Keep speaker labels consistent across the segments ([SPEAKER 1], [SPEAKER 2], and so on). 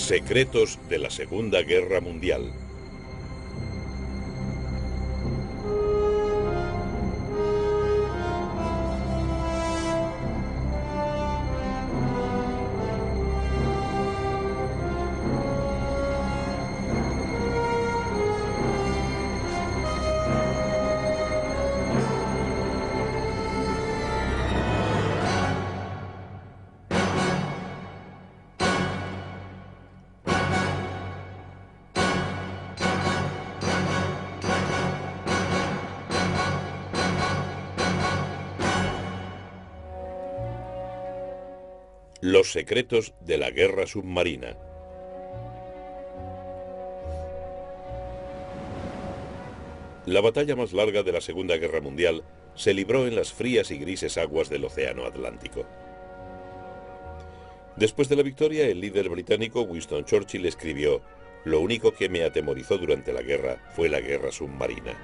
[SPEAKER 1] Secretos de la Segunda Guerra Mundial. Los secretos de la guerra submarina. La batalla más larga de la Segunda Guerra Mundial se libró en las frías y grises aguas del Océano Atlántico. Después de la victoria, el líder británico Winston Churchill escribió: «Lo único que me atemorizó durante la guerra fue la guerra submarina».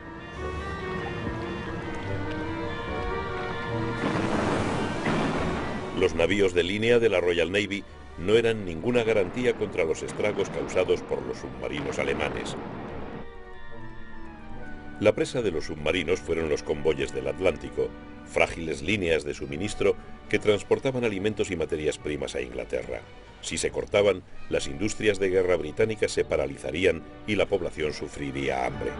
[SPEAKER 1] Los navíos de línea de la Royal Navy no eran ninguna garantía contra los estragos causados por los submarinos alemanes. La presa de los submarinos fueron los convoyes del Atlántico, frágiles líneas de suministro que transportaban alimentos y materias primas a Inglaterra. Si se cortaban, las industrias de guerra británicas se paralizarían y la población sufriría hambre.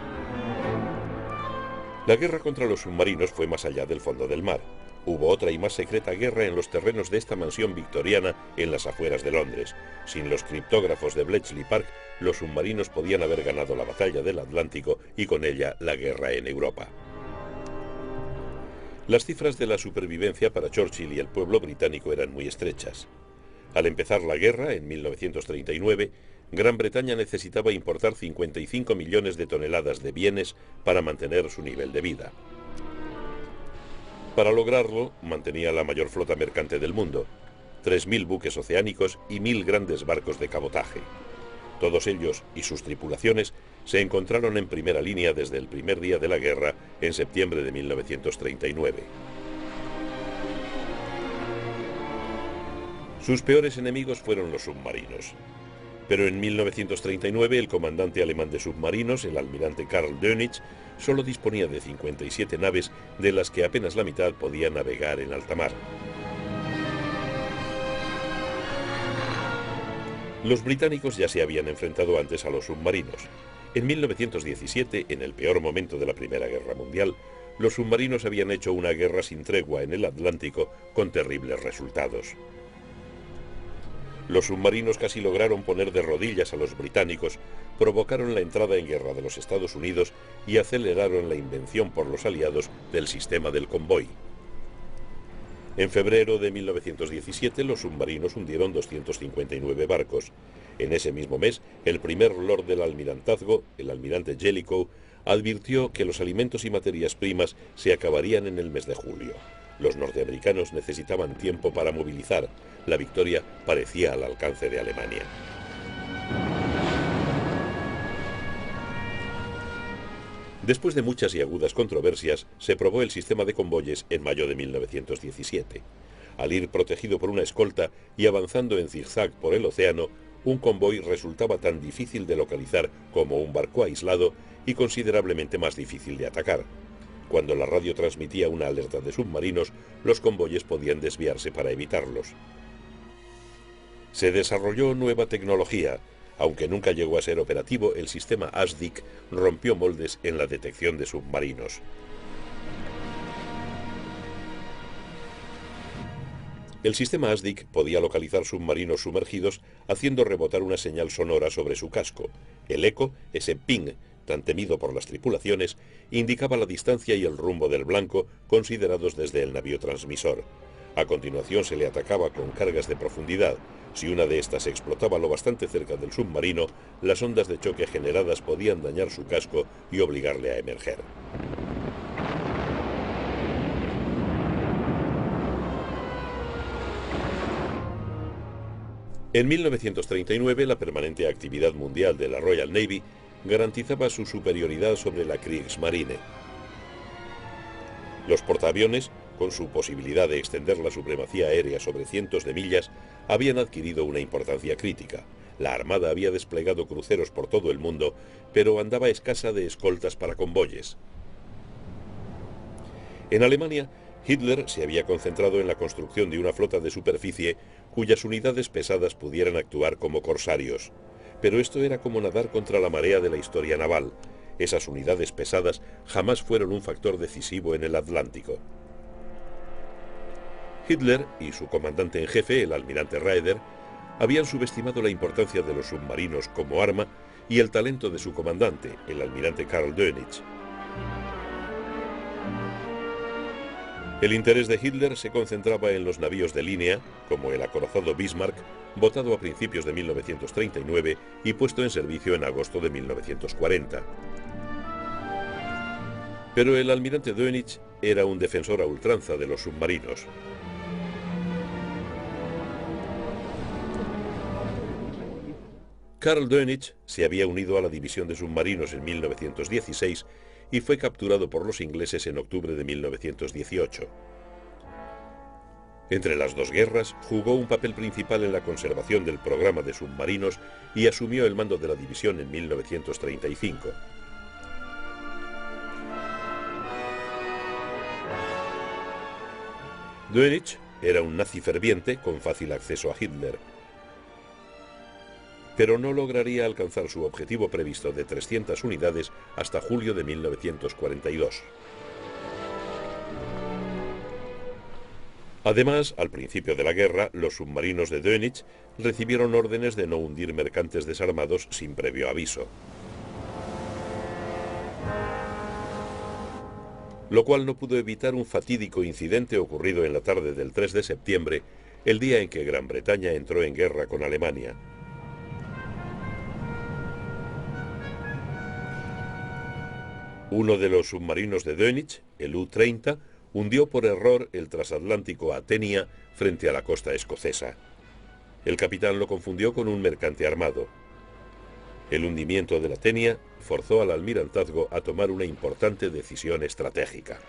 [SPEAKER 1] La guerra contra los submarinos fue más allá del fondo del mar. Hubo otra y más secreta guerra en los terrenos de esta mansión victoriana en las afueras de Londres. Sin los criptógrafos de Bletchley Park, los submarinos podían haber ganado la batalla del Atlántico y con ella la guerra en Europa. Las cifras de la supervivencia para Churchill y el pueblo británico eran muy estrechas. Al empezar la guerra, en 1939, Gran Bretaña necesitaba importar 55 millones de toneladas de bienes para mantener su nivel de vida. Para lograrlo, mantenía la mayor flota mercante del mundo, 3.000 buques oceánicos y 1.000 grandes barcos de cabotaje. Todos ellos y sus tripulaciones se encontraron en primera línea desde el primer día de la guerra, en septiembre de 1939. Sus peores enemigos fueron los submarinos. Pero en 1939 el comandante alemán de submarinos, el almirante Karl Dönitz, solo disponía de 57 naves, de las que apenas la mitad podía navegar en alta mar. Los británicos ya se habían enfrentado antes a los submarinos. En 1917, en el peor momento de la Primera Guerra Mundial, los submarinos habían hecho una guerra sin tregua en el Atlántico con terribles resultados. Los submarinos casi lograron poner de rodillas a los británicos, provocaron la entrada en guerra de los Estados Unidos y aceleraron la invención por los aliados del sistema del convoy. En febrero de 1917 los submarinos hundieron 259 barcos. En ese mismo mes, el primer lord del almirantazgo, el almirante Jellicoe, advirtió que los alimentos y materias primas se acabarían en el mes de julio. Los norteamericanos necesitaban tiempo para movilizar. La victoria parecía al alcance de Alemania. Después de muchas y agudas controversias, se probó el sistema de convoyes en mayo de 1917. Al ir protegido por una escolta y avanzando en zigzag por el océano, un convoy resultaba tan difícil de localizar como un barco aislado y considerablemente más difícil de atacar. Cuando la radio transmitía una alerta de submarinos, los convoyes podían desviarse para evitarlos. Se desarrolló nueva tecnología. Aunque nunca llegó a ser operativo, el sistema ASDIC rompió moldes en la detección de submarinos. El sistema ASDIC podía localizar submarinos sumergidos haciendo rebotar una señal sonora sobre su casco. El eco, ese ping tan temido por las tripulaciones, indicaba la distancia y el rumbo del blanco considerados desde el navío transmisor. A continuación se le atacaba con cargas de profundidad. Si una de estas explotaba lo bastante cerca del submarino, las ondas de choque generadas podían dañar su casco y obligarle a emerger. En 1939, la permanente actividad mundial de la Royal Navy garantizaba su superioridad sobre la Kriegsmarine. Los portaaviones, con su posibilidad de extender la supremacía aérea sobre cientos de millas, habían adquirido una importancia crítica. La Armada había desplegado cruceros por todo el mundo, pero andaba escasa de escoltas para convoyes. En Alemania, Hitler se había concentrado en la construcción de una flota de superficie cuyas unidades pesadas pudieran actuar como corsarios. Pero esto era como nadar contra la marea de la historia naval. Esas unidades pesadas jamás fueron un factor decisivo en el Atlántico. Hitler y su comandante en jefe, el almirante Raeder, habían subestimado la importancia de los submarinos como arma y el talento de su comandante, el almirante Karl Dönitz. El interés de Hitler se concentraba en los navíos de línea, como el acorazado Bismarck, botado a principios de 1939 y puesto en servicio en agosto de 1940. Pero el almirante Dönitz era un defensor a ultranza de los submarinos. Karl Dönitz se había unido a la división de submarinos en 1916 y fue capturado por los ingleses en octubre de 1918. Entre las dos guerras, jugó un papel principal en la conservación del programa de submarinos y asumió el mando de la división en 1935. Dönitz era un nazi ferviente con fácil acceso a Hitler, pero no lograría alcanzar su objetivo previsto de 300 unidades hasta julio de 1942. Además, al principio de la guerra, los submarinos de Dönitz recibieron órdenes de no hundir mercantes desarmados sin previo aviso, lo cual no pudo evitar un fatídico incidente ocurrido en la tarde del 3 de septiembre, el día en que Gran Bretaña entró en guerra con Alemania. Uno de los submarinos de Dönitz, el U-30, hundió por error el transatlántico Athenia frente a la costa escocesa. El capitán lo confundió con un mercante armado. El hundimiento del Athenia forzó al almirantazgo a tomar una importante decisión estratégica.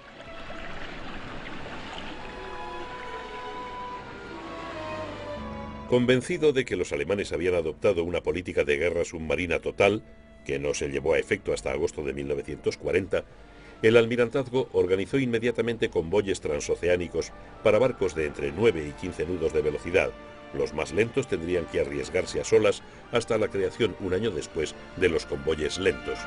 [SPEAKER 1] Convencido de que los alemanes habían adoptado una política de guerra submarina total, que no se llevó a efecto hasta agosto de 1940, el almirantazgo organizó inmediatamente convoyes transoceánicos para barcos de entre 9 y 15 nudos de velocidad. Los más lentos tendrían que arriesgarse a solas hasta la creación un año después de los convoyes lentos.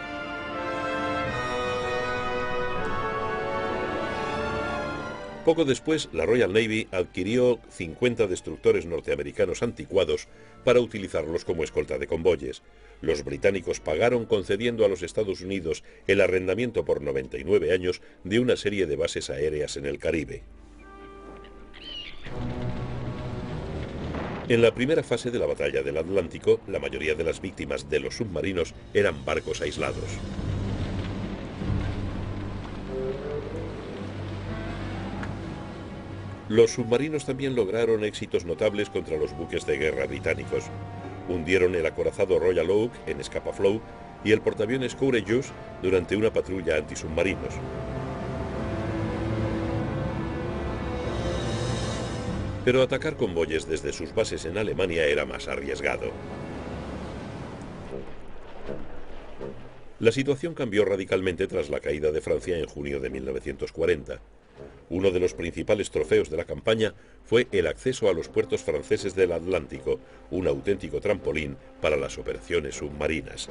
[SPEAKER 1] Poco después, la Royal Navy adquirió 50 destructores norteamericanos anticuados para utilizarlos como escolta de convoyes. Los británicos pagaron concediendo a los Estados Unidos el arrendamiento por 99 años de una serie de bases aéreas en el Caribe. En la primera fase de la batalla del Atlántico, la mayoría de las víctimas de los submarinos eran barcos aislados. Los submarinos también lograron éxitos notables contra los buques de guerra británicos. Hundieron el acorazado Royal Oak en Scapa Flow y el portaaviones Courageous durante una patrulla antisubmarinos. Pero atacar convoyes desde sus bases en Alemania era más arriesgado. La situación cambió radicalmente tras la caída de Francia en junio de 1940. Uno de los principales trofeos de la campaña fue el acceso a los puertos franceses del Atlántico, un auténtico trampolín para las operaciones submarinas.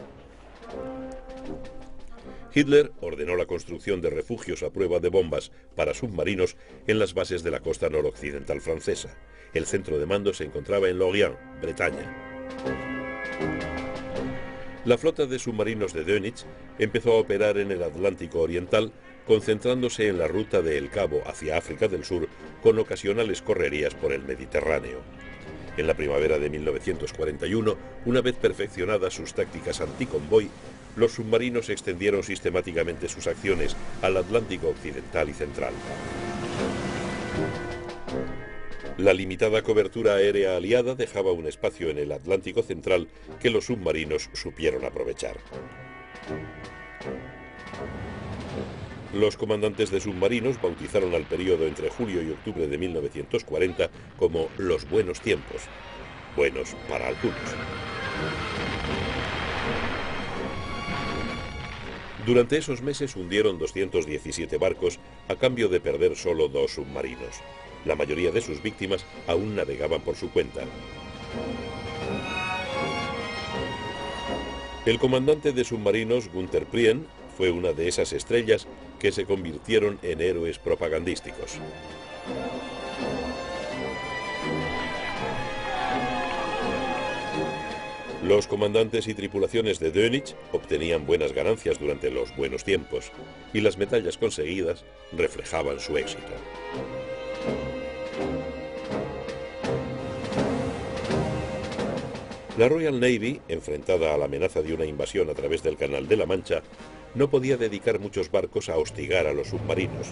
[SPEAKER 1] Hitler ordenó la construcción de refugios a prueba de bombas para submarinos en las bases de la costa noroccidental francesa. El centro de mando se encontraba en Lorient, Bretaña. La flota de submarinos de Dönitz empezó a operar en el Atlántico Oriental, concentrándose en la ruta de El Cabo hacia África del Sur, con ocasionales correrías por el Mediterráneo. En la primavera de 1941, una vez perfeccionadas sus tácticas anticonvoy, los submarinos extendieron sistemáticamente sus acciones al Atlántico Occidental y Central. La limitada cobertura aérea aliada dejaba un espacio en el Atlántico Central que los submarinos supieron aprovechar. Los comandantes de submarinos bautizaron al período entre julio y octubre de 1940 como los buenos tiempos. Buenos para algunos. Durante esos meses hundieron 217 barcos a cambio de perder solo 2 submarinos. La mayoría de sus víctimas aún navegaban por su cuenta. El comandante de submarinos, Günther Prien, fue una de esas estrellas que se convirtieron en héroes propagandísticos. Los comandantes y tripulaciones de Dönitz obtenían buenas ganancias durante los buenos tiempos, y las medallas conseguidas reflejaban su éxito. La Royal Navy, enfrentada a la amenaza de una invasión a través del Canal de la Mancha, no podía dedicar muchos barcos a hostigar a los submarinos.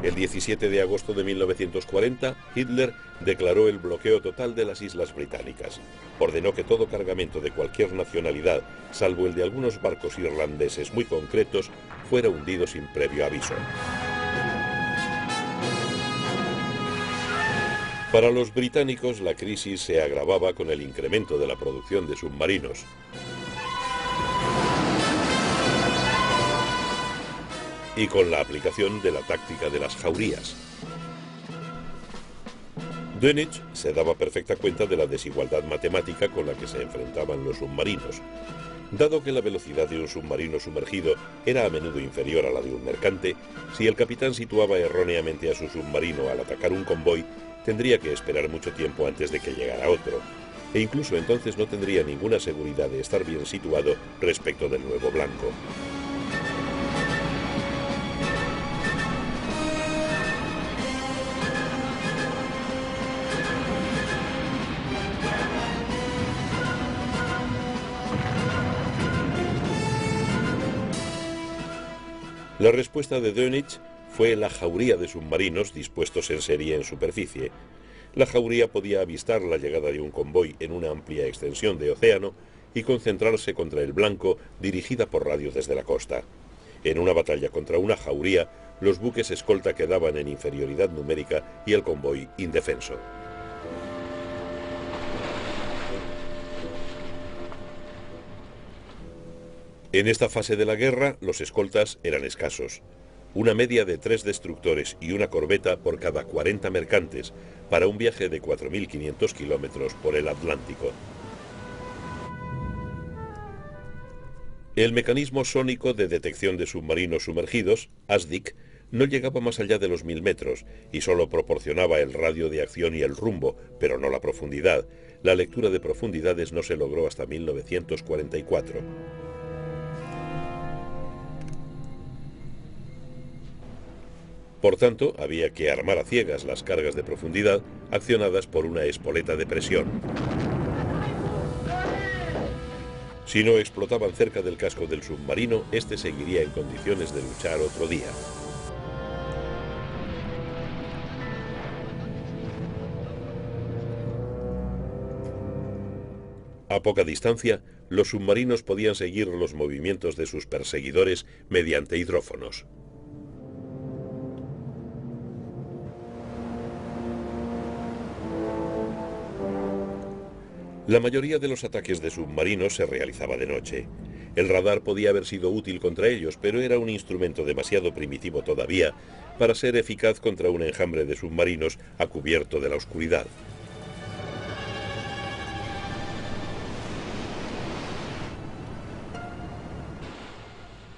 [SPEAKER 1] El 17 de agosto de 1940, Hitler declaró el bloqueo total de las Islas Británicas. Ordenó que todo cargamento de cualquier nacionalidad, salvo el de algunos barcos irlandeses muy concretos, fuera hundido sin previo aviso. Para los británicos, la crisis se agravaba con el incremento de la producción de submarinos. Y con la aplicación de la táctica de las jaurías. Dönitz se daba perfecta cuenta de la desigualdad matemática con la que se enfrentaban los submarinos. Dado que la velocidad de un submarino sumergido era a menudo inferior a la de un mercante, si el capitán situaba erróneamente a su submarino al atacar un convoy, tendría que esperar mucho tiempo antes de que llegara otro, e incluso entonces no tendría ninguna seguridad de estar bien situado respecto del nuevo blanco. La respuesta de Dönitz fue la jauría de submarinos dispuestos en serie en superficie. La jauría podía avistar la llegada de un convoy en una amplia extensión de océano y concentrarse contra el blanco dirigida por radio desde la costa. En una batalla contra una jauría, los buques escolta quedaban en inferioridad numérica y el convoy indefenso. En esta fase de la guerra, los escoltas eran escasos. Una media de 3 destructores y una corbeta por cada 40 mercantes, para un viaje de 4.500 kilómetros por el Atlántico. El mecanismo sónico de detección de submarinos sumergidos, ASDIC, no llegaba más allá de los 1000 metros y solo proporcionaba el radio de acción y el rumbo, pero no la profundidad. La lectura de profundidades no se logró hasta 1944. Por tanto, había que armar a ciegas las cargas de profundidad accionadas por una espoleta de presión. Si no explotaban cerca del casco del submarino, este seguiría en condiciones de luchar otro día. A poca distancia, los submarinos podían seguir los movimientos de sus perseguidores mediante hidrófonos. La mayoría de los ataques de submarinos se realizaba de noche. El radar podía haber sido útil contra ellos, pero era un instrumento demasiado primitivo todavía para ser eficaz contra un enjambre de submarinos a cubierto de la oscuridad.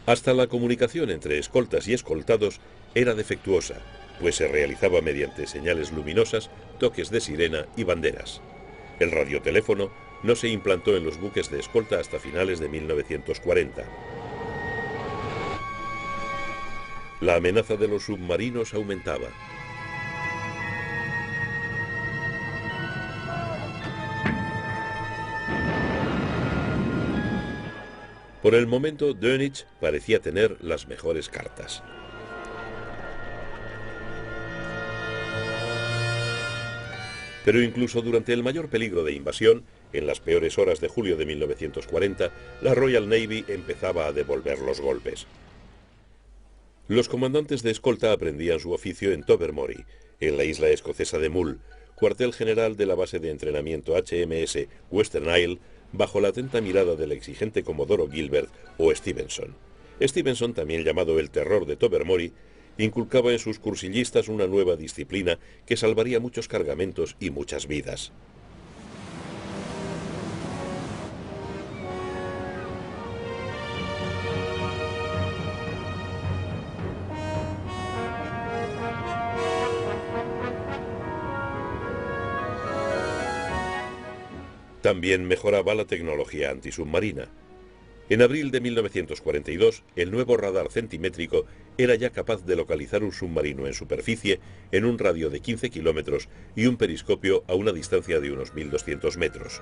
[SPEAKER 1] Hasta la comunicación entre escoltas y escoltados era defectuosa, pues se realizaba mediante señales luminosas, toques de sirena y banderas. El radioteléfono no se implantó en los buques de escolta hasta finales de 1940. La amenaza de los submarinos aumentaba. Por el momento, Dönitz parecía tener las mejores cartas. Pero incluso durante el mayor peligro de invasión, en las peores horas de julio de 1940, la Royal Navy empezaba a devolver los golpes. Los comandantes de escolta aprendían su oficio en Tobermory, en la isla escocesa de Mull, cuartel general de la base de entrenamiento HMS Western Isle, bajo la atenta mirada del exigente Comodoro Gilbert o Stevenson. Stevenson, también llamado el terror de Tobermory, inculcaba en sus cursillistas una nueva disciplina que salvaría muchos cargamentos y muchas vidas. También mejoraba la tecnología antisubmarina. En abril de 1942, el nuevo radar centimétrico era ya capaz de localizar un submarino en superficie en un radio de 15 kilómetros y un periscopio a una distancia de unos 1.200 metros.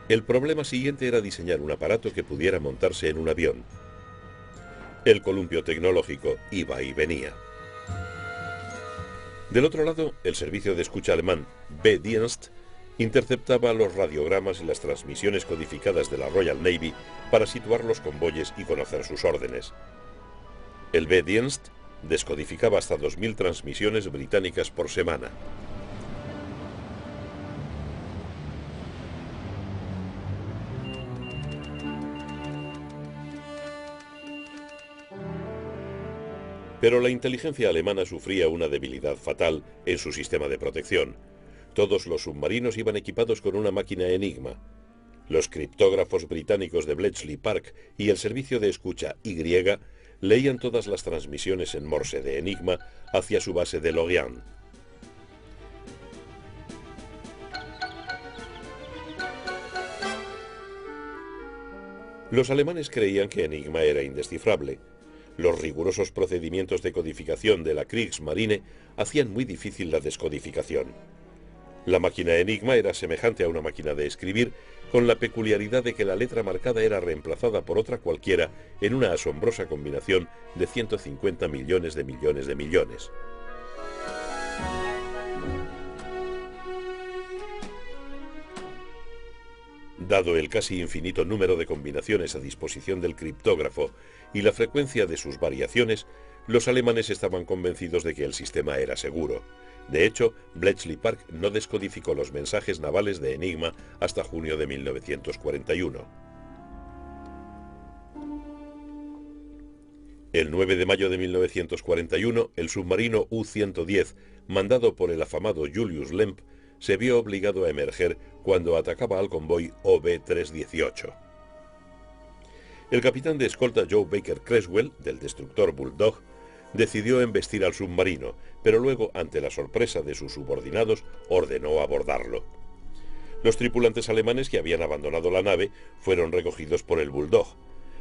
[SPEAKER 1] El problema siguiente era diseñar un aparato que pudiera montarse en un avión. El columpio tecnológico iba y venía. Del otro lado, el servicio de escucha alemán B-Dienst interceptaba los radiogramas y las transmisiones codificadas de la Royal Navy para situar los convoyes y conocer sus órdenes. El B-Dienst descodificaba hasta 2.000 transmisiones británicas por semana. Pero la inteligencia alemana sufría una debilidad fatal en su sistema de protección. Todos los submarinos iban equipados con una máquina Enigma. Los criptógrafos británicos de Bletchley Park y el servicio de escucha Y leían todas las transmisiones en Morse de Enigma hacia su base de Lorient. Los alemanes creían que Enigma era indescifrable. Los rigurosos procedimientos de codificación de la Kriegsmarine hacían muy difícil la descodificación. La máquina Enigma era semejante a una máquina de escribir, con la peculiaridad de que la letra marcada era reemplazada por otra cualquiera en una asombrosa combinación de 150 millones de millones de millones. Dado el casi infinito número de combinaciones a disposición del criptógrafo y la frecuencia de sus variaciones, los alemanes estaban convencidos de que el sistema era seguro. De hecho, Bletchley Park no descodificó los mensajes navales de Enigma hasta junio de 1941. El 9 de mayo de 1941, el submarino U-110, mandado por el afamado Julius Lemp, se vio obligado a emerger cuando atacaba al convoy OB-318. El capitán de escolta Joe Baker Creswell, del destructor Bulldog, decidió embestir al submarino, pero luego, ante la sorpresa de sus subordinados, ordenó abordarlo. Los tripulantes alemanes que habían abandonado la nave fueron recogidos por el Bulldog,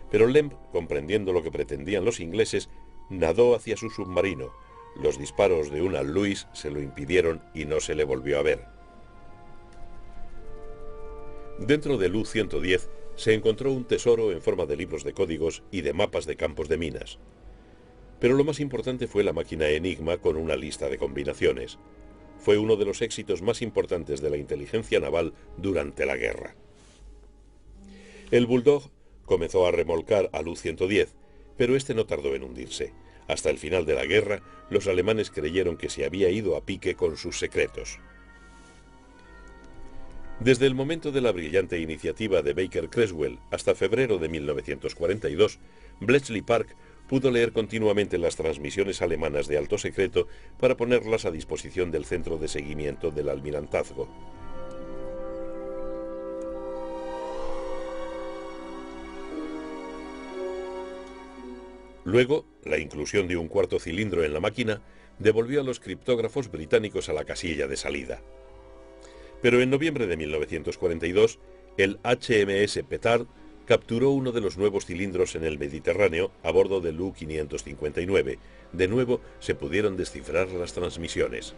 [SPEAKER 1] pero Lemp, comprendiendo lo que pretendían los ingleses, nadó hacia su submarino. Los disparos de una Lewis se lo impidieron y no se le volvió a ver. Dentro del U-110 se encontró un tesoro en forma de libros de códigos y de mapas de campos de minas. Pero lo más importante fue la máquina Enigma con una lista de combinaciones. Fue uno de los éxitos más importantes de la inteligencia naval durante la guerra. El Bulldog comenzó a remolcar al U-110, pero este no tardó en hundirse. Hasta el final de la guerra, los alemanes creyeron que se había ido a pique con sus secretos. Desde el momento de la brillante iniciativa de Baker Creswell hasta febrero de 1942, Bletchley Park pudo leer continuamente las transmisiones alemanas de alto secreto para ponerlas a disposición del centro de seguimiento del almirantazgo. Luego, la inclusión de un cuarto cilindro en la máquina devolvió a los criptógrafos británicos a la casilla de salida. Pero en noviembre de 1942, el HMS Petard capturó uno de los nuevos cilindros en el Mediterráneo a bordo del U-559. De nuevo se pudieron descifrar las transmisiones.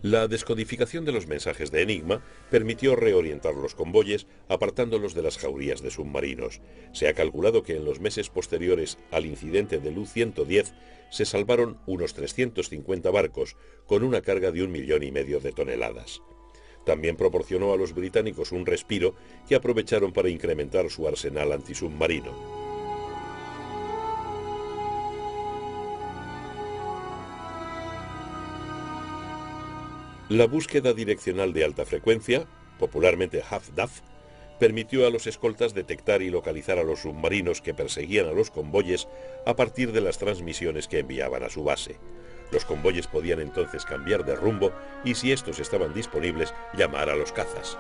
[SPEAKER 1] La descodificación de los mensajes de Enigma permitió reorientar los convoyes apartándolos de las jaurías de submarinos. Se ha calculado que en los meses posteriores al incidente del U-110 se salvaron unos 350 barcos con una carga de 1,5 millones de toneladas. También proporcionó a los británicos un respiro que aprovecharon para incrementar su arsenal antisubmarino. La búsqueda direccional de alta frecuencia, popularmente HAFDAF, permitió a los escoltas detectar y localizar a los submarinos que perseguían a los convoyes a partir de las transmisiones que enviaban a su base. Los convoyes podían entonces cambiar de rumbo y, si estos estaban disponibles, llamar a los cazas.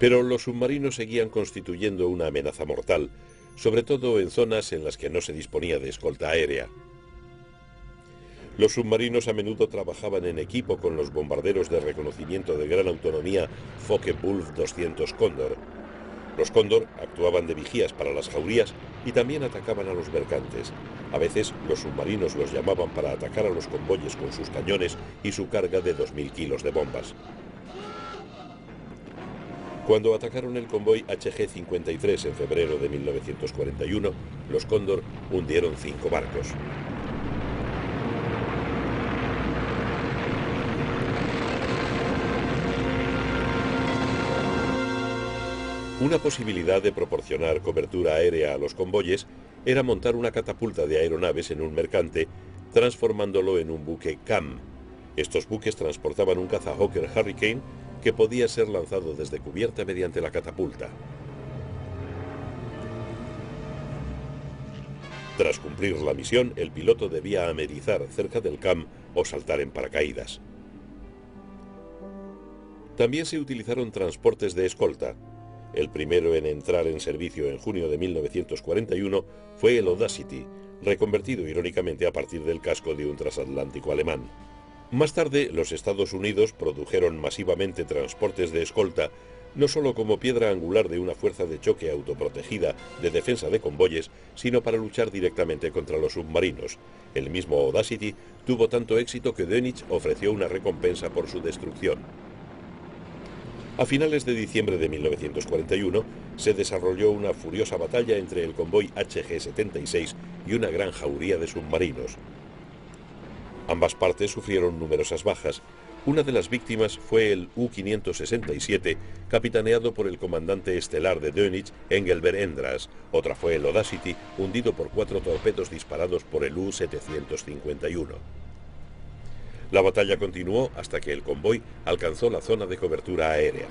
[SPEAKER 1] Pero los submarinos seguían constituyendo una amenaza mortal, sobre todo en zonas en las que no se disponía de escolta aérea. Los submarinos a menudo trabajaban en equipo con los bombarderos de reconocimiento de gran autonomía Focke-Wulf 200 Cóndor. Los Cóndor actuaban de vigías para las jaurías y también atacaban a los mercantes. A veces los submarinos los llamaban para atacar a los convoyes con sus cañones y su carga de 2000 kilos de bombas. Cuando atacaron el convoy HG-53 en febrero de 1941, los Cóndor hundieron 5 barcos. Una posibilidad de proporcionar cobertura aérea a los convoyes era montar una catapulta de aeronaves en un mercante, transformándolo en un buque CAM. Estos buques transportaban un caza Hawker Hurricane que podía ser lanzado desde cubierta mediante la catapulta. Tras cumplir la misión, el piloto debía amerizar cerca del CAM o saltar en paracaídas. También se utilizaron transportes de escolta. El primero en entrar en servicio en junio de 1941 fue el Audacity, reconvertido irónicamente a partir del casco de un transatlántico alemán. Más tarde, los Estados Unidos produjeron masivamente transportes de escolta, no solo como piedra angular de una fuerza de choque autoprotegida de defensa de convoyes, sino para luchar directamente contra los submarinos. El mismo Audacity tuvo tanto éxito que Dönitz ofreció una recompensa por su destrucción. A finales de diciembre de 1941 se desarrolló una furiosa batalla entre el convoy HG-76 y una gran jauría de submarinos. Ambas partes sufrieron numerosas bajas. Una de las víctimas fue el U-567, capitaneado por el comandante estelar de Dönitz, Engelbert Endras. Otra fue el Audacity, hundido por 4 torpedos disparados por el U-751. La batalla continuó hasta que el convoy alcanzó la zona de cobertura aérea.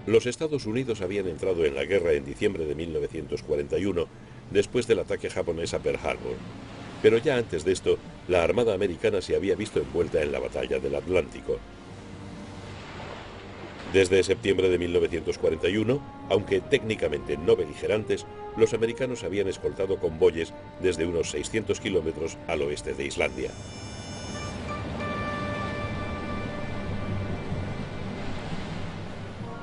[SPEAKER 1] Los Estados Unidos habían entrado en la guerra en diciembre de 1941, después del ataque japonés a Pearl Harbor. Pero ya antes de esto, la Armada americana se había visto envuelta en la batalla del Atlántico. Desde septiembre de 1941, aunque técnicamente no beligerantes, los americanos habían escoltado convoyes desde unos 600 kilómetros al oeste de Islandia.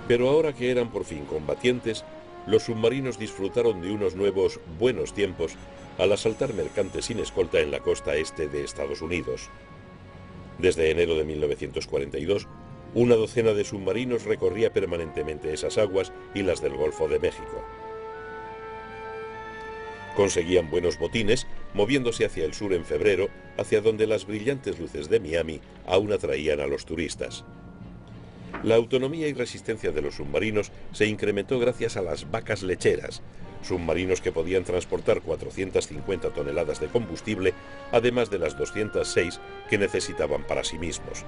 [SPEAKER 1] Pero ahora que eran por fin combatientes, los submarinos disfrutaron de unos nuevos buenos tiempos al asaltar mercantes sin escolta en la costa este de Estados Unidos. Desde enero de 1942, una docena de submarinos recorría permanentemente esas aguas y las del Golfo de México. Conseguían buenos botines, moviéndose hacia el sur en febrero, hacia donde las brillantes luces de Miami aún atraían a los turistas. La autonomía y resistencia de los submarinos se incrementó gracias a las vacas lecheras, submarinos que podían transportar 450 toneladas de combustible, además de las 206 que necesitaban para sí mismos.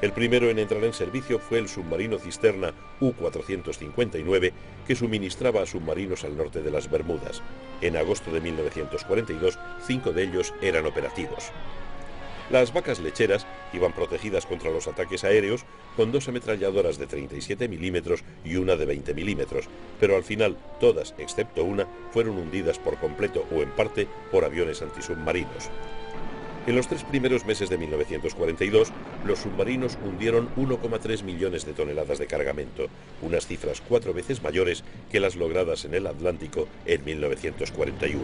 [SPEAKER 1] El primero en entrar en servicio fue el submarino cisterna U-459, que suministraba a submarinos al norte de las Bermudas. En agosto de 1942, 5 de ellos eran operativos. Las vacas lecheras iban protegidas contra los ataques aéreos con 2 ametralladoras de 37 milímetros y una de 20 milímetros, pero al final todas, excepto una, fueron hundidas por completo o en parte por aviones antisubmarinos. En los 3 primeros meses de 1942, los submarinos hundieron 1,3 millones de toneladas de cargamento, unas cifras 4 veces mayores que las logradas en el Atlántico en 1941.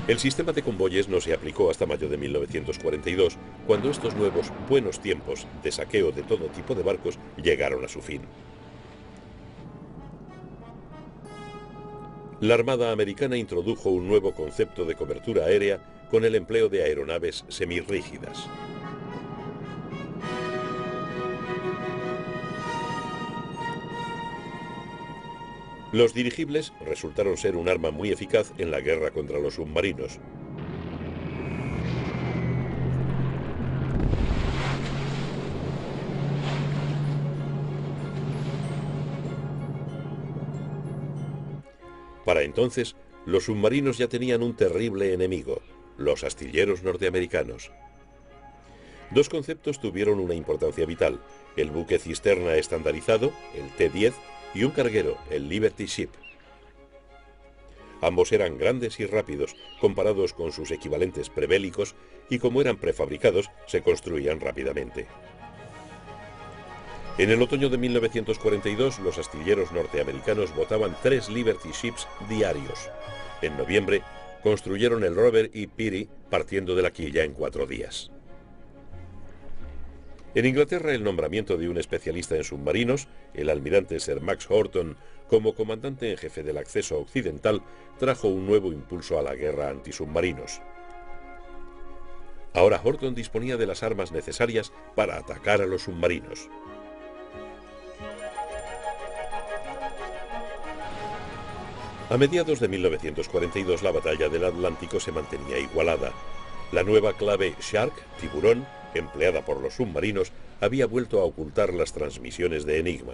[SPEAKER 1] El sistema de convoyes no se aplicó hasta mayo de 1942, cuando estos nuevos buenos tiempos de saqueo de todo tipo de barcos llegaron a su fin. La Armada americana introdujo un nuevo concepto de cobertura aérea con el empleo de aeronaves semirrígidas. Los dirigibles resultaron ser un arma muy eficaz en la guerra contra los submarinos. Para entonces, los submarinos ya tenían un terrible enemigo, los astilleros norteamericanos. Dos conceptos tuvieron una importancia vital: el buque cisterna estandarizado, el T-10, y un carguero, el Liberty Ship. Ambos eran grandes y rápidos, comparados con sus equivalentes prebélicos, y como eran prefabricados, se construían rápidamente. En el otoño de 1942, los astilleros norteamericanos botaban 3 Liberty Ships diarios. En noviembre, construyeron el Rover y Peary, partiendo de la quilla en 4 días. En Inglaterra, el nombramiento de un especialista en submarinos, el almirante Sir Max Horton, como comandante en jefe del acceso occidental, trajo un nuevo impulso a la guerra antisubmarinos. Ahora Horton disponía de las armas necesarias para atacar a los submarinos. A mediados de 1942 la batalla del Atlántico se mantenía igualada. La nueva clave Shark, tiburón, empleada por los submarinos, había vuelto a ocultar las transmisiones de Enigma.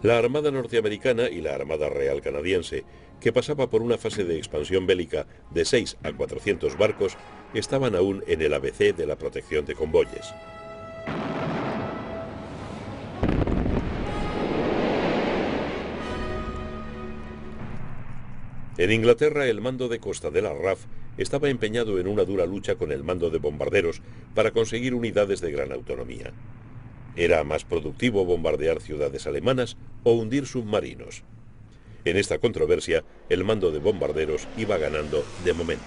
[SPEAKER 1] La Armada norteamericana y la Armada Real canadiense, que pasaba por una fase de expansión bélica de 6 a 400 barcos, estaban aún en el ABC de la protección de convoyes. En Inglaterra, el mando de costa de la RAF estaba empeñado en una dura lucha con el mando de bombarderos para conseguir unidades de gran autonomía. ¿Era más productivo bombardear ciudades alemanas o hundir submarinos? En esta controversia, el mando de bombarderos iba ganando de momento.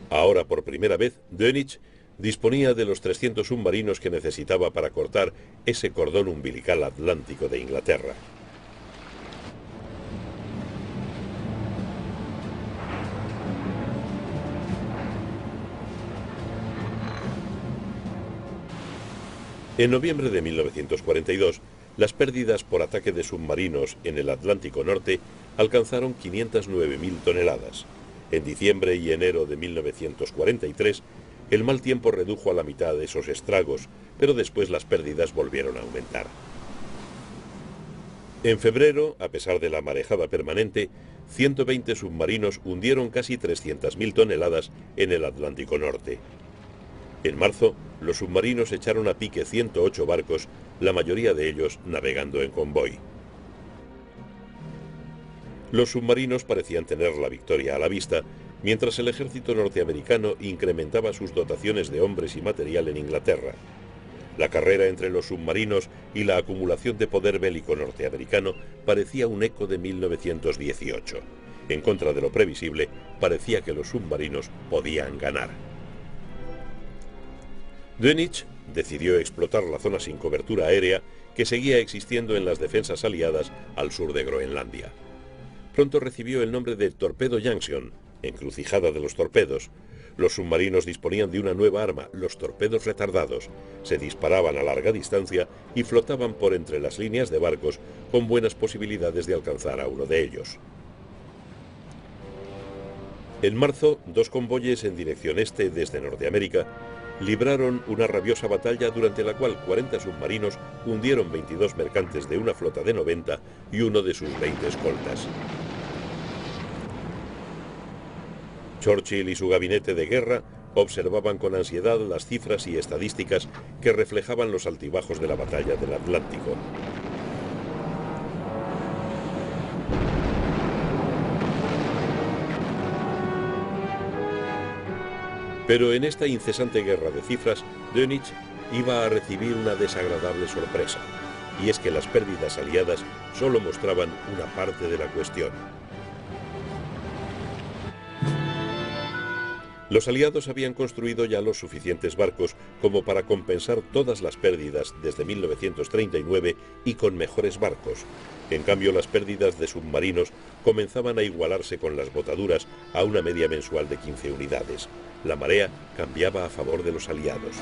[SPEAKER 1] Ahora, por primera vez, Dönitz disponía de los 300 submarinos que necesitaba para cortar ese cordón umbilical atlántico de Inglaterra. En noviembre de 1942, las pérdidas por ataque de submarinos en el Atlántico Norte alcanzaron 509.000 toneladas. En diciembre y enero de 1943, el mal tiempo redujo a la mitad esos estragos, pero después las pérdidas volvieron a aumentar. En febrero, a pesar de la marejada permanente, 120 submarinos hundieron casi 300.000 toneladas en el Atlántico Norte. En marzo, los submarinos echaron a pique 108 barcos, la mayoría de ellos navegando en convoy. Los submarinos parecían tener la victoria a la vista, mientras el ejército norteamericano incrementaba sus dotaciones de hombres y material en Inglaterra. La carrera entre los submarinos y la acumulación de poder bélico norteamericano parecía un eco de 1918. En contra de lo previsible, parecía que los submarinos podían ganar. Dönitz decidió explotar la zona sin cobertura aérea que seguía existiendo en las defensas aliadas al sur de Groenlandia. Pronto recibió el nombre de Torpedo Junction, encrucijada de los torpedos. Los submarinos disponían de una nueva arma, los torpedos retardados. Se disparaban a larga distancia y flotaban por entre las líneas de barcos con buenas posibilidades de alcanzar a uno de ellos. En marzo, 2 convoyes en dirección este desde Norteamérica libraron una rabiosa batalla durante la cual 40 submarinos hundieron 22 mercantes de una flota de 90 y uno de sus 20 escoltas. Churchill y su gabinete de guerra observaban con ansiedad las cifras y estadísticas que reflejaban los altibajos de la batalla del Atlántico. Pero en esta incesante guerra de cifras, Dönitz iba a recibir una desagradable sorpresa, y es que las pérdidas aliadas solo mostraban una parte de la cuestión. Los aliados habían construido ya los suficientes barcos como para compensar todas las pérdidas desde 1939 y con mejores barcos. En cambio, las pérdidas de submarinos comenzaban a igualarse con las botaduras a una media mensual de 15 unidades. La marea cambiaba a favor de los aliados.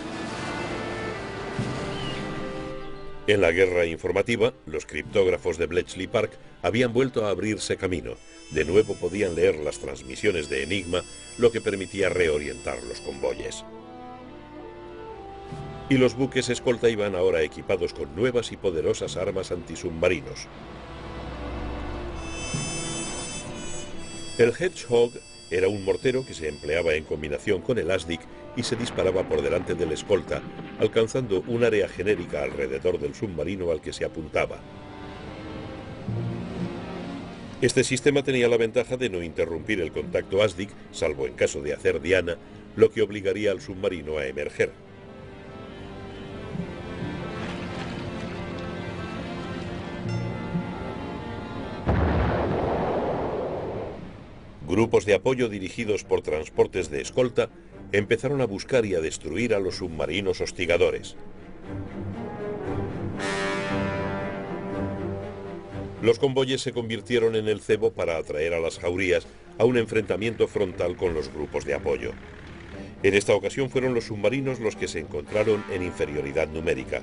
[SPEAKER 1] En la guerra informativa, los criptógrafos de Bletchley Park habían vuelto a abrirse camino. De nuevo podían leer las transmisiones de Enigma, lo que permitía reorientar los convoyes. Y los buques escolta iban ahora equipados con nuevas y poderosas armas antisubmarinos. El Hedgehog era un mortero que se empleaba en combinación con el ASDIC y se disparaba por delante del escolta, alcanzando un área genérica alrededor del submarino al que se apuntaba. Este sistema tenía la ventaja de no interrumpir el contacto ASDIC, salvo en caso de hacer diana, lo que obligaría al submarino a emerger. Grupos de apoyo dirigidos por transportes de escolta empezaron a buscar y a destruir a los submarinos hostigadores. Los convoyes se convirtieron en el cebo para atraer a las jaurías a un enfrentamiento frontal con los grupos de apoyo. En esta ocasión fueron los submarinos los que se encontraron en inferioridad numérica.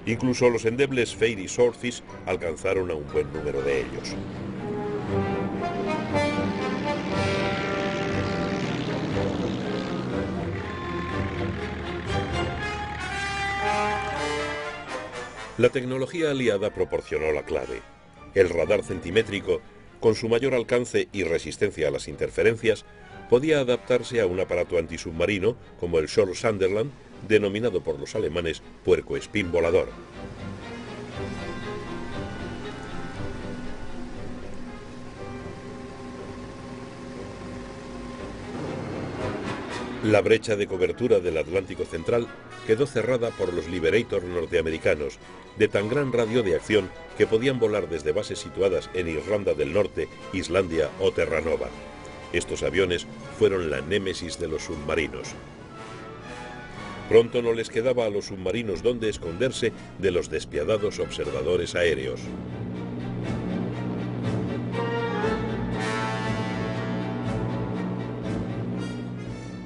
[SPEAKER 1] Incluso los endebles Fate y Swordfish alcanzaron a un buen número de ellos. La tecnología aliada proporcionó la clave. El radar centimétrico, con su mayor alcance y resistencia a las interferencias, podía adaptarse a un aparato antisubmarino como el Shore Sunderland, denominado por los alemanes puercoespín volador. La brecha de cobertura del Atlántico Central quedó cerrada por los Liberator norteamericanos, de tan gran radio de acción que podían volar desde bases situadas en Irlanda del Norte, Islandia o Terranova. Estos aviones fueron la némesis de los submarinos. Pronto no les quedaba a los submarinos donde esconderse de los despiadados observadores aéreos.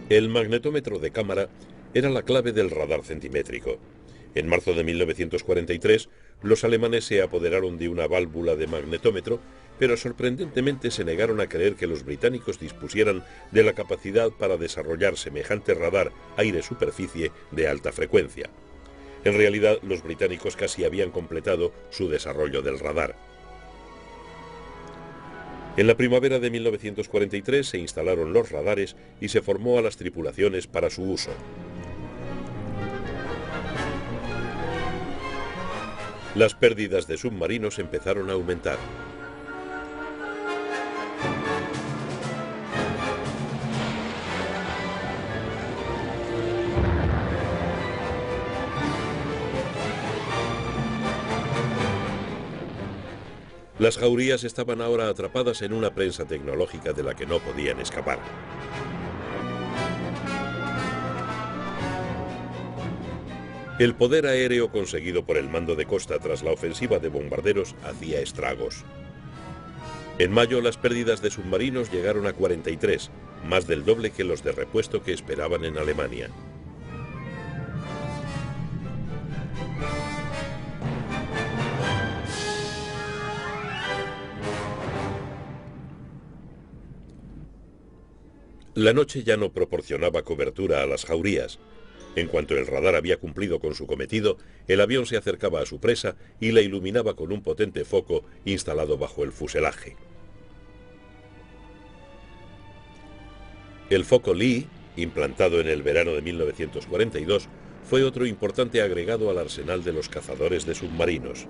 [SPEAKER 1] El magnetómetro de cámara era la clave del radar centimétrico. En marzo de 1943, los alemanes se apoderaron de una válvula de magnetómetro, pero sorprendentemente se negaron a creer que los británicos dispusieran de la capacidad para desarrollar semejante radar aire-superficie de alta frecuencia. En realidad, los británicos casi habían completado su desarrollo del radar. En la primavera de 1943 se instalaron los radares y se formó a las tripulaciones para su uso. Las pérdidas de submarinos empezaron a aumentar. Las jaurías estaban ahora atrapadas en una prensa tecnológica de la que no podían escapar. El poder aéreo conseguido por el mando de costa tras la ofensiva de bombarderos hacía estragos. En mayo las pérdidas de submarinos llegaron a 43, más del doble que los de repuesto que esperaban en Alemania. La noche ya no proporcionaba cobertura a las jaurías. En cuanto el radar había cumplido con su cometido, el avión se acercaba a su presa y la iluminaba con un potente foco instalado bajo el fuselaje. El foco Lee, implantado en el verano de 1942, fue otro importante agregado al arsenal de los cazadores de submarinos.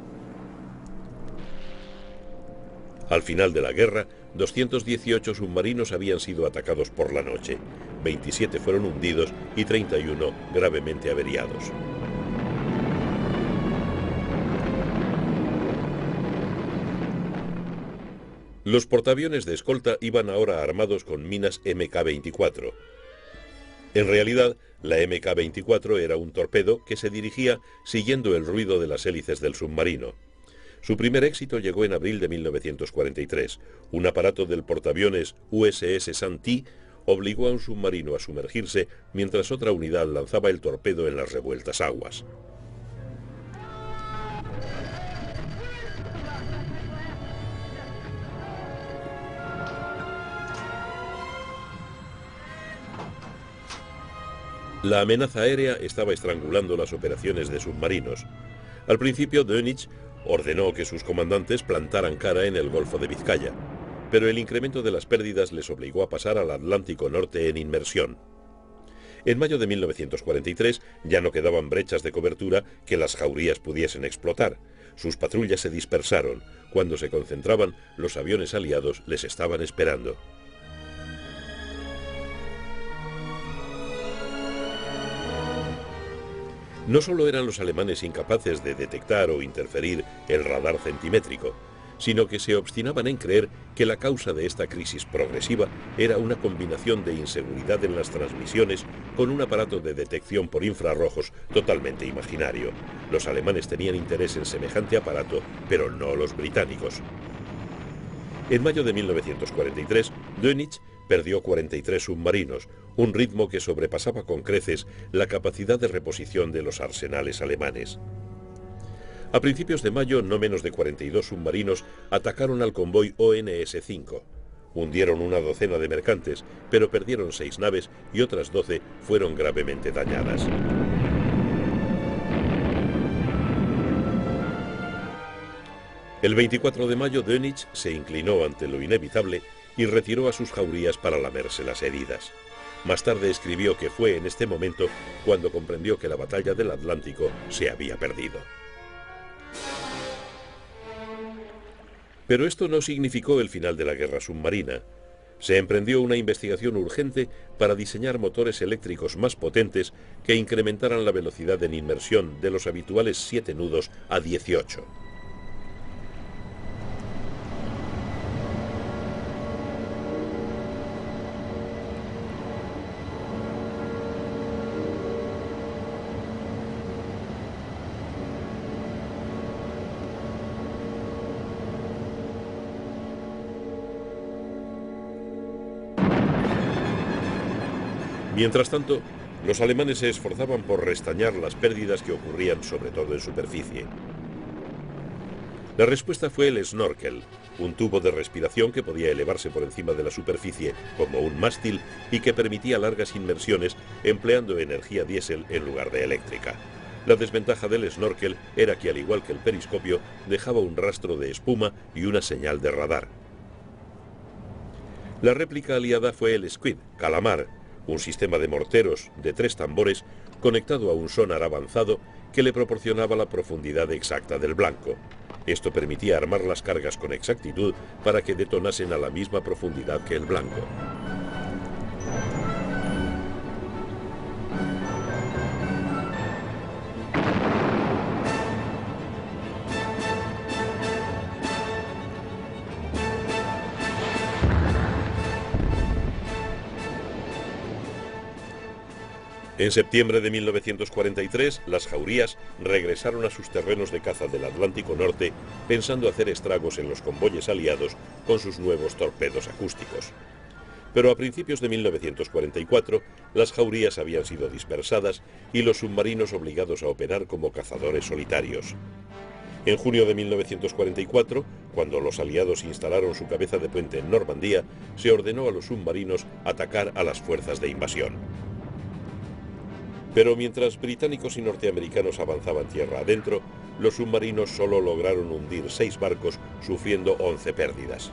[SPEAKER 1] Al final de la guerra, 218 submarinos habían sido atacados por la noche. 27 fueron hundidos y 31 gravemente averiados. Los portaaviones de escolta iban ahora armados con minas Mk-24. En realidad, la Mk-24 era un torpedo que se dirigía siguiendo el ruido de las hélices del submarino. Su primer éxito llegó en abril de 1943. Un aparato del portaaviones USS Santee obligó a un submarino a sumergirse mientras otra unidad lanzaba el torpedo en las revueltas aguas. La amenaza aérea estaba estrangulando las operaciones de submarinos. Al principio, Dönitz ordenó que sus comandantes plantaran cara en el Golfo de Vizcaya, pero el incremento de las pérdidas les obligó a pasar al Atlántico Norte en inmersión. En mayo de 1943 ya no quedaban brechas de cobertura que las jaurías pudiesen explotar. Sus patrullas se dispersaron. Cuando se concentraban, los aviones aliados les estaban esperando. No solo eran los alemanes incapaces de detectar o interferir el radar centimétrico, sino que se obstinaban en creer que la causa de esta crisis progresiva era una combinación de inseguridad en las transmisiones con un aparato de detección por infrarrojos totalmente imaginario. Los alemanes tenían interés en semejante aparato, pero no los británicos. En mayo de 1943, Dönitz perdió 43 submarinos, un ritmo que sobrepasaba con creces la capacidad de reposición de los arsenales alemanes. A principios de mayo, no menos de 42 submarinos atacaron al convoy ONS-5. Hundieron una docena de mercantes, pero perdieron 6 naves y otras 12 fueron gravemente dañadas. El 24 de mayo, Dönitz se inclinó ante lo inevitable y retiró a sus jaurías para lamerse las heridas. Más tarde escribió que fue en este momento cuando comprendió que la batalla del Atlántico se había perdido. Pero esto no significó el final de la guerra submarina. Se emprendió una investigación urgente para diseñar motores eléctricos más potentes que incrementaran la velocidad en inmersión de los habituales 7 nudos a 18. Mientras tanto, los alemanes se esforzaban por restañar las pérdidas que ocurrían sobre todo en superficie. La respuesta fue el snorkel, un tubo de respiración que podía elevarse por encima de la superficie como un mástil y que permitía largas inmersiones empleando energía diésel en lugar de eléctrica. La desventaja del snorkel era que, al igual que el periscopio, dejaba un rastro de espuma y una señal de radar. La réplica aliada fue el Squid, calamar, un sistema de morteros de 3 tambores conectado a un sonar avanzado que le proporcionaba la profundidad exacta del blanco. Esto permitía armar las cargas con exactitud para que detonasen a la misma profundidad que el blanco. En septiembre de 1943, las jaurías regresaron a sus terrenos de caza del Atlántico Norte, pensando hacer estragos en los convoyes aliados con sus nuevos torpedos acústicos. Pero a principios de 1944, las jaurías habían sido dispersadas y los submarinos obligados a operar como cazadores solitarios. En junio de 1944, cuando los aliados instalaron su cabeza de puente en Normandía, se ordenó a los submarinos atacar a las fuerzas de invasión. Pero mientras británicos y norteamericanos avanzaban tierra adentro, los submarinos solo lograron hundir 6 barcos, sufriendo 11 pérdidas.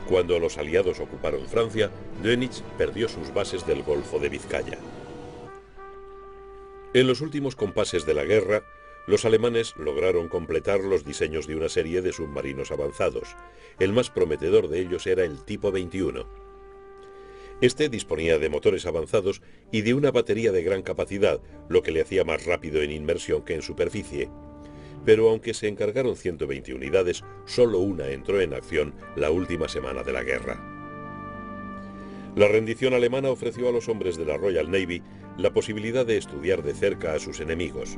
[SPEAKER 1] Cuando los aliados ocuparon Francia, Dönitz perdió sus bases del Golfo de Vizcaya. En los últimos compases de la guerra, los alemanes lograron completar los diseños de una serie de submarinos avanzados. El más prometedor de ellos era el Tipo 21. Este disponía de motores avanzados y de una batería de gran capacidad, lo que le hacía más rápido en inmersión que en superficie. Pero aunque se encargaron 120 unidades, solo una entró en acción la última semana de la guerra. La rendición alemana ofreció a los hombres de la Royal Navy la posibilidad de estudiar de cerca a sus enemigos.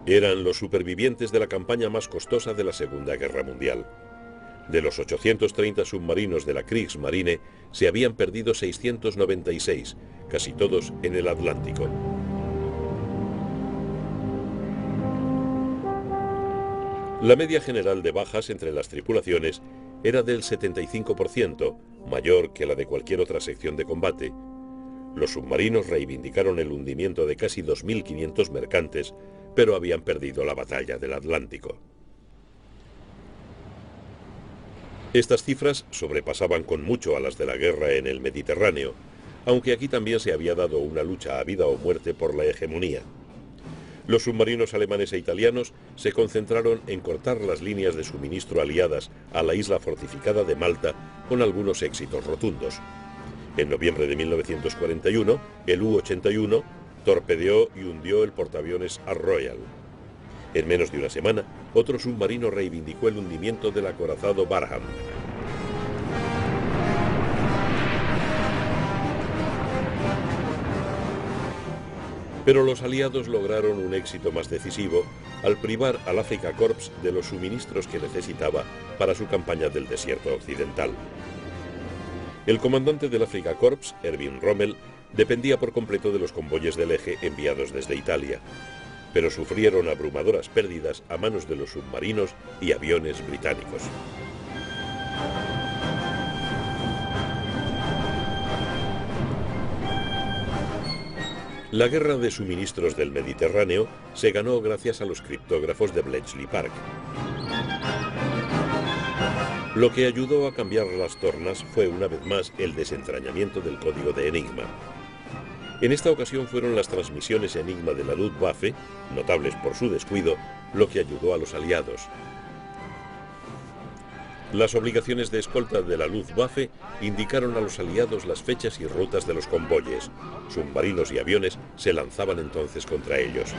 [SPEAKER 1] Eran los supervivientes de la campaña más costosa de la Segunda Guerra Mundial. De los 830 submarinos de la Kriegsmarine, se habían perdido 696, casi todos en el Atlántico. La media general de bajas entre las tripulaciones era del 75%, mayor que la de cualquier otra sección de combate. Los submarinos reivindicaron el hundimiento de casi 2.500 mercantes, pero habían perdido la batalla del Atlántico. Estas cifras sobrepasaban con mucho a las de la guerra en el Mediterráneo, aunque aquí también se había dado una lucha a vida o muerte por la hegemonía. Los submarinos alemanes e italianos se concentraron en cortar las líneas de suministro aliadas a la isla fortificada de Malta con algunos éxitos rotundos. En noviembre de 1941, el U-81 torpedeó y hundió el portaaviones Ar-Royal. En menos de una semana, otro submarino reivindicó el hundimiento del acorazado Barham. Pero los aliados lograron un éxito más decisivo al privar al Afrika Korps de los suministros que necesitaba para su campaña del desierto occidental. El comandante del Afrika Korps, Erwin Rommel, dependía por completo de los convoyes del eje enviados desde Italia, pero sufrieron abrumadoras pérdidas a manos de los submarinos y aviones británicos. La guerra de suministros del Mediterráneo se ganó gracias a los criptógrafos de Bletchley Park. Lo que ayudó a cambiar las tornas fue una vez más el desentrañamiento del código de Enigma. En esta ocasión fueron las transmisiones Enigma de la Luftwaffe, notables por su descuido, lo que ayudó a los aliados. Las obligaciones de escolta de la Luftwaffe indicaron a los aliados las fechas y rutas de los convoyes. Submarinos y aviones se lanzaban entonces contra ellos.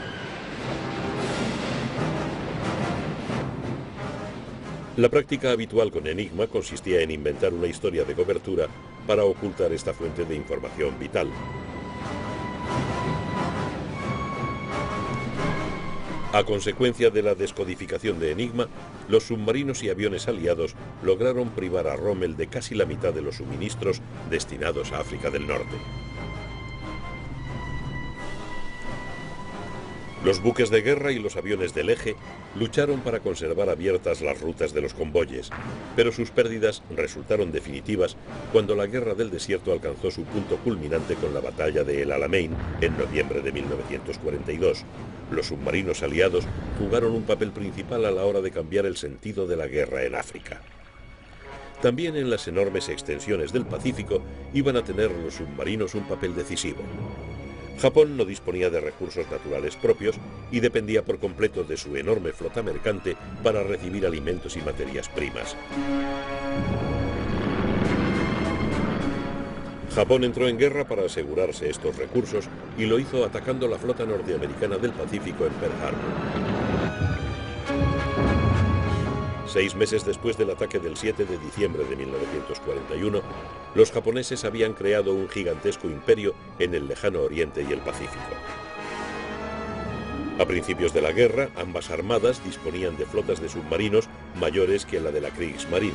[SPEAKER 1] La práctica habitual con Enigma consistía en inventar una historia de cobertura para ocultar esta fuente de información vital. A consecuencia de la descodificación de Enigma, los submarinos y aviones aliados lograron privar a Rommel de casi la mitad de los suministros destinados a África del Norte. Los buques de guerra y los aviones del eje lucharon para conservar abiertas las rutas de los convoyes, pero sus pérdidas resultaron definitivas cuando la guerra del desierto alcanzó su punto culminante con la batalla de El Alamein en noviembre de 1942. Los submarinos aliados jugaron un papel principal a la hora de cambiar el sentido de la guerra en África. También en las enormes extensiones del Pacífico iban a tener los submarinos un papel decisivo. Japón no disponía de recursos naturales propios y dependía por completo de su enorme flota mercante para recibir alimentos y materias primas. Japón entró en guerra para asegurarse estos recursos y lo hizo atacando la flota norteamericana del Pacífico en Pearl Harbor. 6 meses después del ataque del 7 de diciembre de 1941, los japoneses habían creado un gigantesco imperio en el lejano Oriente y el Pacífico. A principios de la guerra, ambas armadas disponían de flotas de submarinos mayores que la de la Kriegsmarine.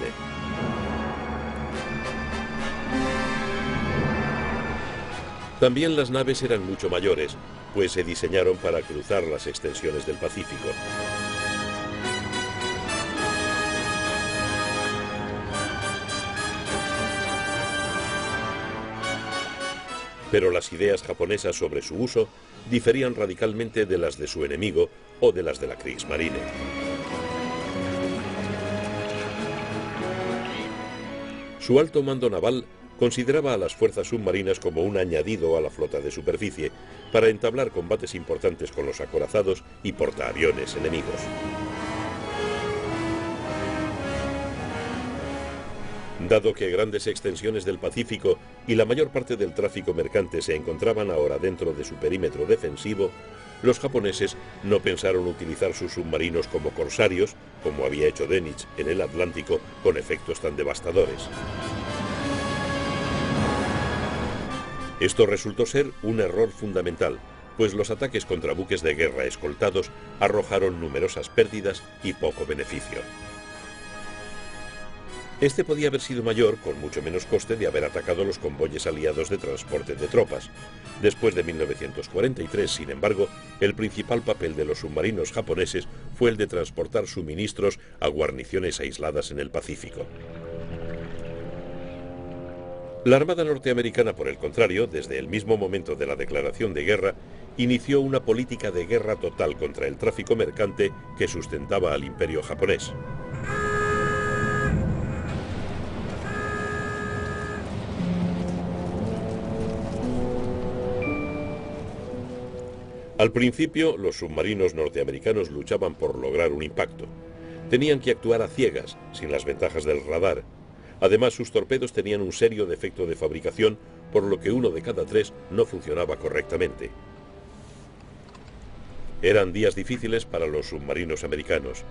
[SPEAKER 1] También las naves eran mucho mayores, pues se diseñaron para cruzar las extensiones del Pacífico. Pero las ideas japonesas sobre su uso diferían radicalmente de las de su enemigo o de las de la Kriegsmarine. Su alto mando naval consideraba a las fuerzas submarinas como un añadido a la flota de superficie para entablar combates importantes con los acorazados y portaaviones enemigos. Dado que grandes extensiones del Pacífico y la mayor parte del tráfico mercante se encontraban ahora dentro de su perímetro defensivo, los japoneses no pensaron utilizar sus submarinos como corsarios, como había hecho Dönitz en el Atlántico, con efectos tan devastadores. Esto resultó ser un error fundamental, pues los ataques contra buques de guerra escoltados arrojaron numerosas pérdidas y poco beneficio. Este podía haber sido mayor con mucho menos coste de haber atacado los convoyes aliados de transporte de tropas. Después de 1943, sin embargo, el principal papel de los submarinos japoneses fue el de transportar suministros a guarniciones aisladas en el Pacífico. La Armada norteamericana, por el contrario, desde el mismo momento de la declaración de guerra, inició una política de guerra total contra el tráfico mercante que sustentaba al imperio japonés. Al principio, los submarinos norteamericanos luchaban por lograr un impacto. Tenían que actuar a ciegas, sin las ventajas del radar. Además, sus torpedos tenían un serio defecto de fabricación, por lo que 1 de cada 3 no funcionaba correctamente. Eran días difíciles para los submarinos americanos.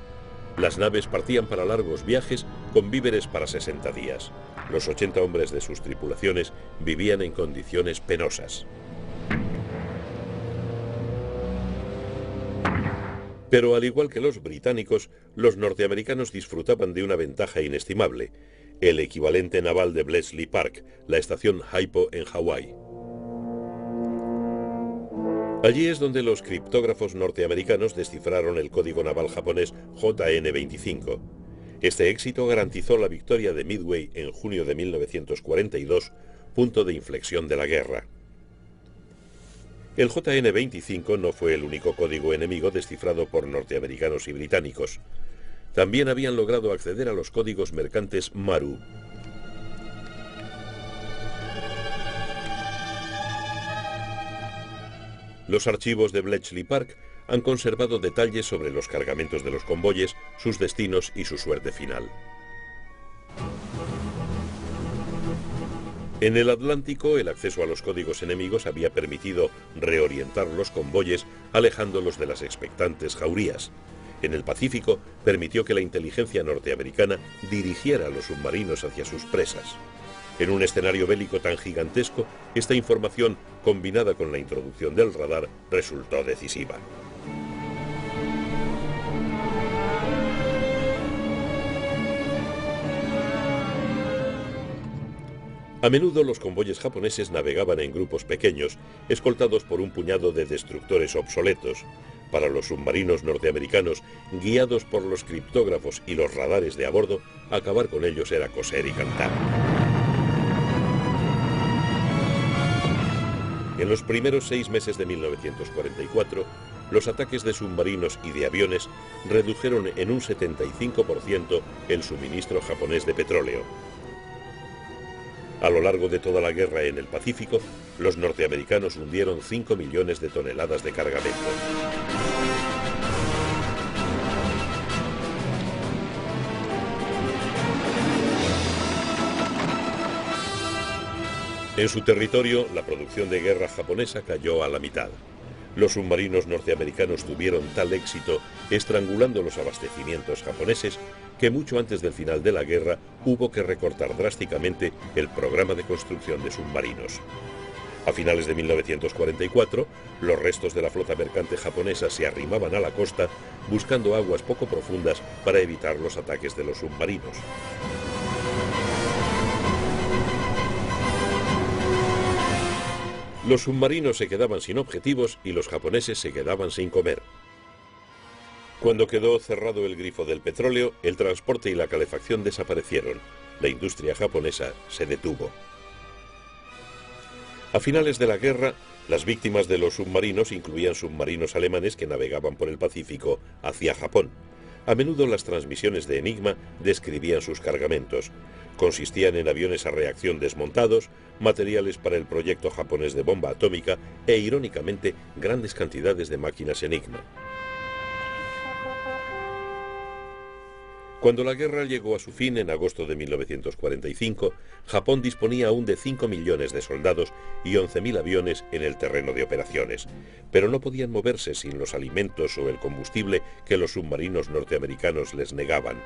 [SPEAKER 1] Las naves partían para largos viajes con víveres para 60 días. Los 80 hombres de sus tripulaciones vivían en condiciones penosas. Pero al igual que los británicos, los norteamericanos disfrutaban de una ventaja inestimable, el equivalente naval de Bletchley Park, la estación Haipo en Hawái. Allí es donde los criptógrafos norteamericanos descifraron el código naval japonés JN-25. Este éxito garantizó la victoria de Midway en junio de 1942, punto de inflexión de la guerra. El JN-25 no fue el único código enemigo descifrado por norteamericanos y británicos. También habían logrado acceder a los códigos mercantes Maru. Los archivos de Bletchley Park han conservado detalles sobre los cargamentos de los convoyes, sus destinos y su suerte final. En el Atlántico, el acceso a los códigos enemigos había permitido reorientar los convoyes, alejándolos de las expectantes jaurías. En el Pacífico, permitió que la inteligencia norteamericana dirigiera a los submarinos hacia sus presas. En un escenario bélico tan gigantesco, esta información, combinada con la introducción del radar, resultó decisiva. A menudo los convoyes japoneses navegaban en grupos pequeños, escoltados por un puñado de destructores obsoletos. Para los submarinos norteamericanos, guiados por los criptógrafos y los radares de a bordo, acabar con ellos era coser y cantar. En los primeros 6 meses de 1944, los ataques de submarinos y de aviones redujeron en un 75% el suministro japonés de petróleo. A lo largo de toda la guerra en el Pacífico, los norteamericanos hundieron 5 millones de toneladas de cargamento. En su territorio, la producción de guerra japonesa cayó a la mitad. Los submarinos norteamericanos tuvieron tal éxito estrangulando los abastecimientos japoneses que mucho antes del final de la guerra hubo que recortar drásticamente el programa de construcción de submarinos. A finales de 1944, los restos de la flota mercante japonesa se arrimaban a la costa buscando aguas poco profundas para evitar los ataques de los submarinos. Los submarinos se quedaban sin objetivos y los japoneses se quedaban sin comer. Cuando quedó cerrado el grifo del petróleo, el transporte y la calefacción desaparecieron. La industria japonesa se detuvo. A finales de la guerra, las víctimas de los submarinos incluían submarinos alemanes que navegaban por el Pacífico hacia Japón. A menudo las transmisiones de Enigma describían sus cargamentos. Consistían en aviones a reacción desmontados, materiales para el proyecto japonés de bomba atómica e, irónicamente, grandes cantidades de máquinas Enigma. Cuando la guerra llegó a su fin en agosto de 1945, Japón disponía aún de 5 millones de soldados y 11.000 aviones en el terreno de operaciones, pero no podían moverse sin los alimentos o el combustible que los submarinos norteamericanos les negaban.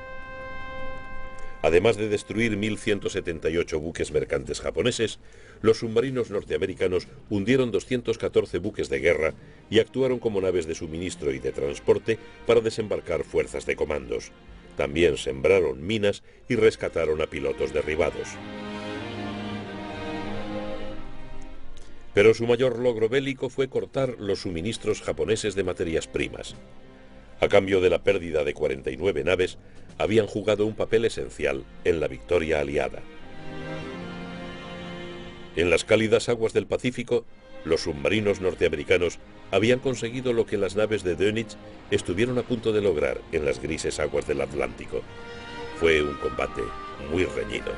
[SPEAKER 1] Además de destruir 1.178 buques mercantes japoneses, los submarinos norteamericanos hundieron 214 buques de guerra y actuaron como naves de suministro y de transporte para desembarcar fuerzas de comandos. También sembraron minas y rescataron a pilotos derribados. Pero su mayor logro bélico fue cortar los suministros japoneses de materias primas. A cambio de la pérdida de 49 naves, habían jugado un papel esencial en la victoria aliada. En las cálidas aguas del Pacífico, los submarinos norteamericanos habían conseguido lo que las naves de Dönitz estuvieron a punto de lograr en las grises aguas del Atlántico. Fue un combate muy reñido.